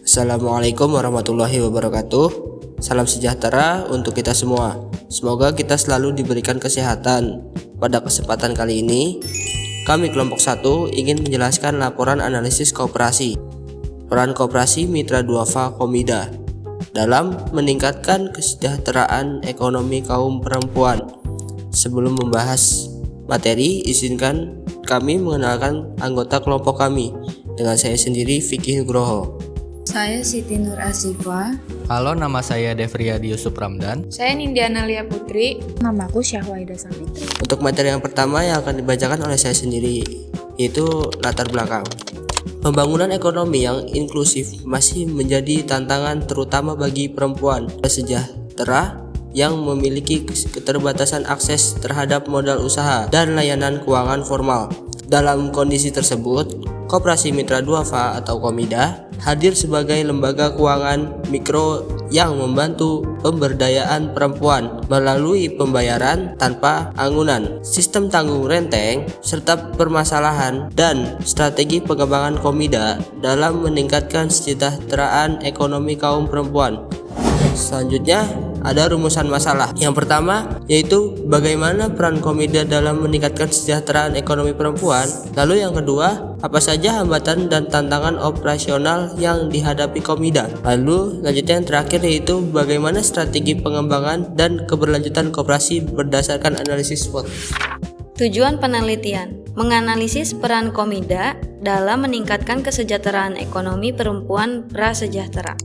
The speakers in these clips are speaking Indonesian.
Assalamualaikum warahmatullahi wabarakatuh. Salam sejahtera untuk kita semua. Semoga kita selalu diberikan kesehatan. Pada kesempatan kali ini, kami kelompok 1 ingin menjelaskan laporan analisis koperasi. Peran koperasi Mitra Duafa Komida dalam meningkatkan kesejahteraan ekonomi kaum perempuan. Sebelum membahas materi, izinkan kami mengenalkan anggota kelompok kami. Dengan saya sendiri, Vicky Nugroho. Saya Siti Nur Asifa. Halo, nama saya Devriyadi Yusuf Ramdan. Saya Nindiana Lia Putri. Namaku Syahwaida Safitri. Untuk materi yang pertama yang akan dibacakan oleh saya sendiri, yaitu latar belakang. Pembangunan ekonomi yang inklusif masih menjadi tantangan terutama bagi perempuan sejahtera yang memiliki keterbatasan akses terhadap modal usaha dan layanan keuangan formal. Dalam kondisi tersebut, Koperasi Mitra Duafa atau Komida hadir sebagai lembaga keuangan mikro yang membantu pemberdayaan perempuan melalui pembayaran tanpa anggunan, sistem tanggung renteng, serta permasalahan dan strategi pengembangan Komida dalam meningkatkan kesejahteraan ekonomi kaum perempuan. Selanjutnya ada rumusan masalah. Yang pertama yaitu bagaimana peran Komida dalam meningkatkan kesejahteraan ekonomi perempuan. Lalu yang kedua, apa saja hambatan dan tantangan operasional yang dihadapi Komida. Lalu lanjutnya yang terakhir yaitu bagaimana strategi pengembangan dan keberlanjutan koperasi berdasarkan analisis SWOT. Tujuan penelitian: menganalisis peran Komida dalam meningkatkan kesejahteraan ekonomi perempuan prasejahtera.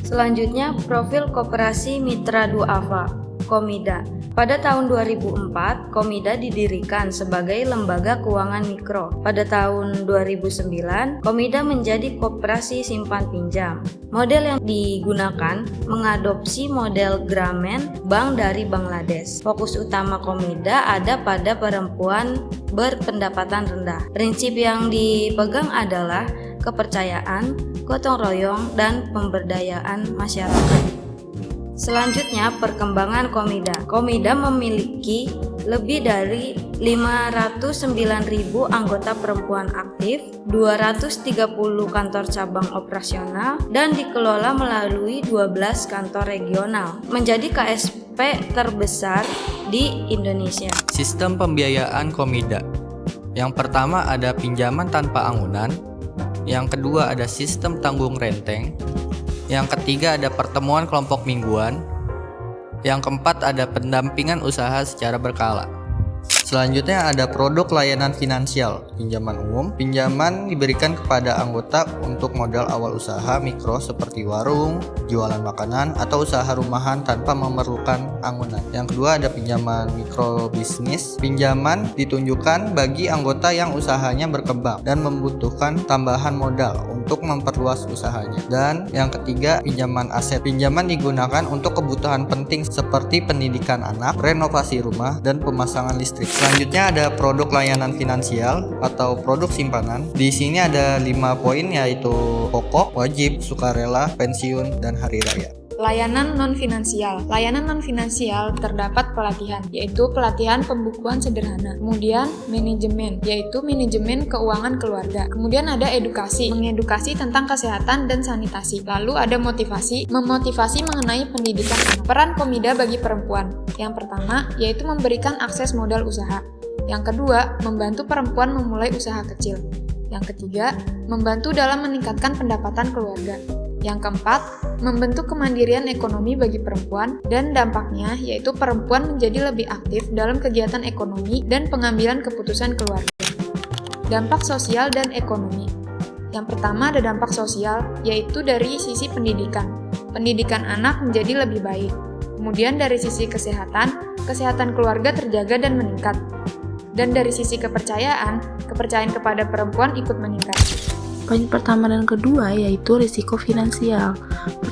Selanjutnya, profil Koperasi Mitra Duafa Komida. Pada tahun 2004, Komida didirikan sebagai lembaga keuangan mikro. Pada tahun 2009, Komida menjadi koperasi simpan pinjam. Model yang digunakan mengadopsi model Grameen Bank dari Bangladesh. Fokus utama Komida ada pada perempuan berpendapatan rendah. Prinsip yang dipegang adalah kepercayaan, gotong royong, dan pemberdayaan masyarakat. Selanjutnya, perkembangan Komida. Komida memiliki lebih dari 509.000 anggota perempuan aktif, 230 kantor cabang operasional, dan dikelola melalui 12 kantor regional, menjadi KSP terbesar di Indonesia. Sistem pembiayaan Komida. Yang pertama ada pinjaman tanpa anggunan. Yang kedua ada sistem tanggung renteng. Yang ketiga ada pertemuan kelompok mingguan. Yang keempat ada pendampingan usaha secara berkala. Selanjutnya ada produk layanan finansial, pinjaman umum. Pinjaman diberikan kepada anggota untuk modal awal usaha mikro seperti warung, jualan makanan, atau usaha rumahan tanpa memerlukan anggunan. Yang kedua ada pinjaman mikro bisnis. Pinjaman ditunjukkan bagi anggota yang usahanya berkembang dan membutuhkan tambahan modal untuk memperluas usahanya. Dan yang ketiga pinjaman aset. Pinjaman digunakan untuk kebutuhan penting seperti pendidikan anak, renovasi rumah, dan pemasangan listrik. Selanjutnya ada produk layanan finansial atau produk simpanan. Di sini ada 5 poin yaitu pokok, wajib, sukarela, pensiun, dan hari raya. Layanan non-finansial. Layanan non-finansial terdapat pelatihan, yaitu pelatihan pembukuan sederhana. Kemudian manajemen, yaitu manajemen keuangan keluarga. Kemudian ada edukasi, mengedukasi tentang kesehatan dan sanitasi. Lalu ada motivasi, memotivasi mengenai pendidikan anak. Peran Komida bagi perempuan. Yang pertama, yaitu memberikan akses modal usaha. Yang kedua, membantu perempuan memulai usaha kecil. Yang ketiga, membantu dalam meningkatkan pendapatan keluarga. Yang keempat, membentuk kemandirian ekonomi bagi perempuan, dan dampaknya yaitu perempuan menjadi lebih aktif dalam kegiatan ekonomi dan pengambilan keputusan keluarga. Dampak sosial dan ekonomi. Yang pertama ada dampak sosial, yaitu dari sisi pendidikan. Pendidikan anak menjadi lebih baik. Kemudian dari sisi kesehatan keluarga terjaga dan meningkat. Dan dari sisi kepercayaan kepada perempuan ikut meningkat. Poin pertama dan kedua yaitu risiko finansial.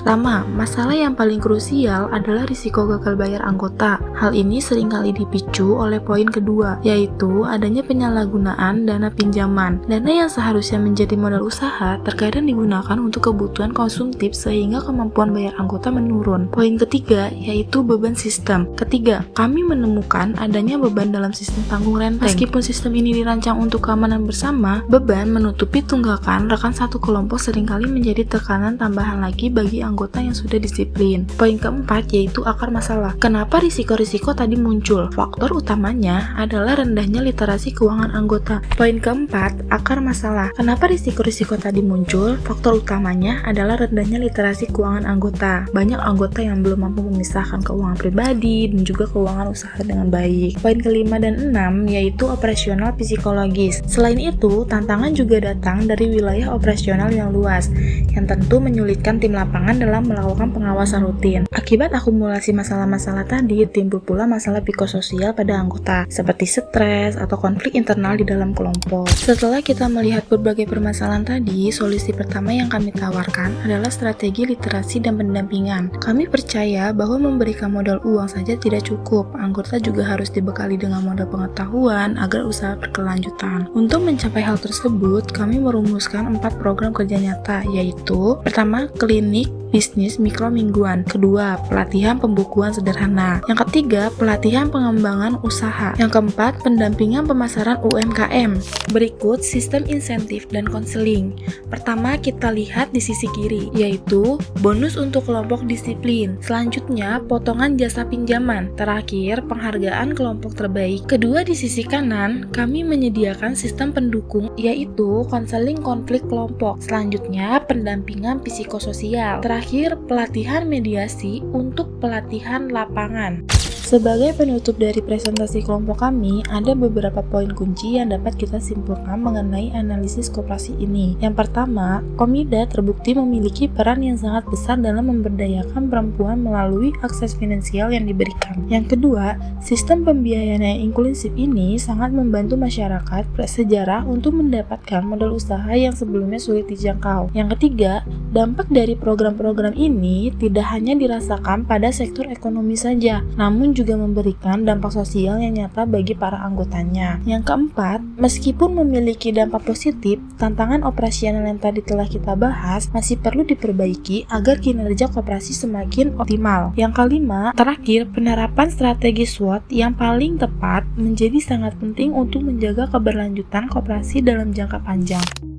Pertama, masalah yang paling krusial adalah risiko gagal bayar anggota. Hal ini seringkali dipicu oleh poin kedua, yaitu adanya penyalahgunaan dana pinjaman. Dana yang seharusnya menjadi modal usaha terkadang digunakan untuk kebutuhan konsumtif sehingga kemampuan bayar anggota menurun. Poin ketiga yaitu beban sistem. Ketiga, kami menemukan adanya beban dalam sistem tanggung renteng. Meskipun sistem ini dirancang untuk keamanan bersama, beban menutupi tunggakan rekan satu kelompok seringkali menjadi tekanan tambahan lagi bagi anggota yang sudah disiplin. Poin keempat yaitu akar masalah. Kenapa risiko-risiko tadi muncul? Faktor utamanya adalah rendahnya literasi keuangan anggota. Poin keempat, akar masalah. Kenapa risiko-risiko tadi muncul? Faktor utamanya adalah rendahnya literasi keuangan anggota. Banyak anggota yang belum mampu memisahkan keuangan pribadi dan juga keuangan usaha dengan baik. Poin kelima dan enam yaitu operasional psikologis. Selain itu, tantangan juga datang dari wilayah operasional yang luas, yang tentu menyulitkan tim lapangan dalam melakukan pengawasan rutin. Akibat akumulasi masalah-masalah tadi, timbul pula masalah psikososial pada anggota, seperti stres atau konflik internal di dalam kelompok. Setelah kita melihat berbagai permasalahan tadi, solusi pertama yang kami tawarkan adalah strategi literasi dan pendampingan. Kami percaya bahwa memberikan modal uang saja tidak cukup, anggota juga harus dibekali dengan modal pengetahuan agar usaha berkelanjutan. Untuk mencapai hal tersebut, kami merumuskan 4 program kerja nyata, yaitu pertama, klinik bisnis mikro mingguan. Kedua, pelatihan pembukuan sederhana. Yang ketiga, pelatihan pengembangan usaha. Yang keempat, pendampingan pemasaran UMKM. Berikut sistem insentif dan konseling. Pertama, kita lihat di sisi kiri, yaitu bonus untuk kelompok disiplin. Selanjutnya, potongan jasa pinjaman. Terakhir, penghargaan kelompok terbaik. Kedua, di sisi kanan, kami menyediakan sistem pendukung, yaitu konseling konflik kelompok. Selanjutnya, pendampingan psikososial. Terakhir, pelatihan mediasi untuk pelatihan lapangan. Sebagai penutup dari presentasi kelompok kami, ada beberapa poin kunci yang dapat kita simpulkan mengenai analisis koperasi ini. Yang pertama, Komida terbukti memiliki peran yang sangat besar dalam memberdayakan perempuan melalui akses finansial yang diberikan. Yang kedua, sistem pembiayaan yang inklusif ini sangat membantu masyarakat bersejarah untuk mendapatkan modal usaha yang sebelumnya sulit dijangkau. Yang ketiga, dampak dari program-program ini tidak hanya dirasakan pada sektor ekonomi saja, namun juga memberikan dampak sosial yang nyata bagi para anggotanya. Yang keempat, meskipun memiliki dampak positif, tantangan operasional yang tadi telah kita bahas masih perlu diperbaiki agar kinerja koperasi semakin optimal. Yang kelima, terakhir, penerapan strategi SWOT yang paling tepat menjadi sangat penting untuk menjaga keberlanjutan koperasi dalam jangka panjang.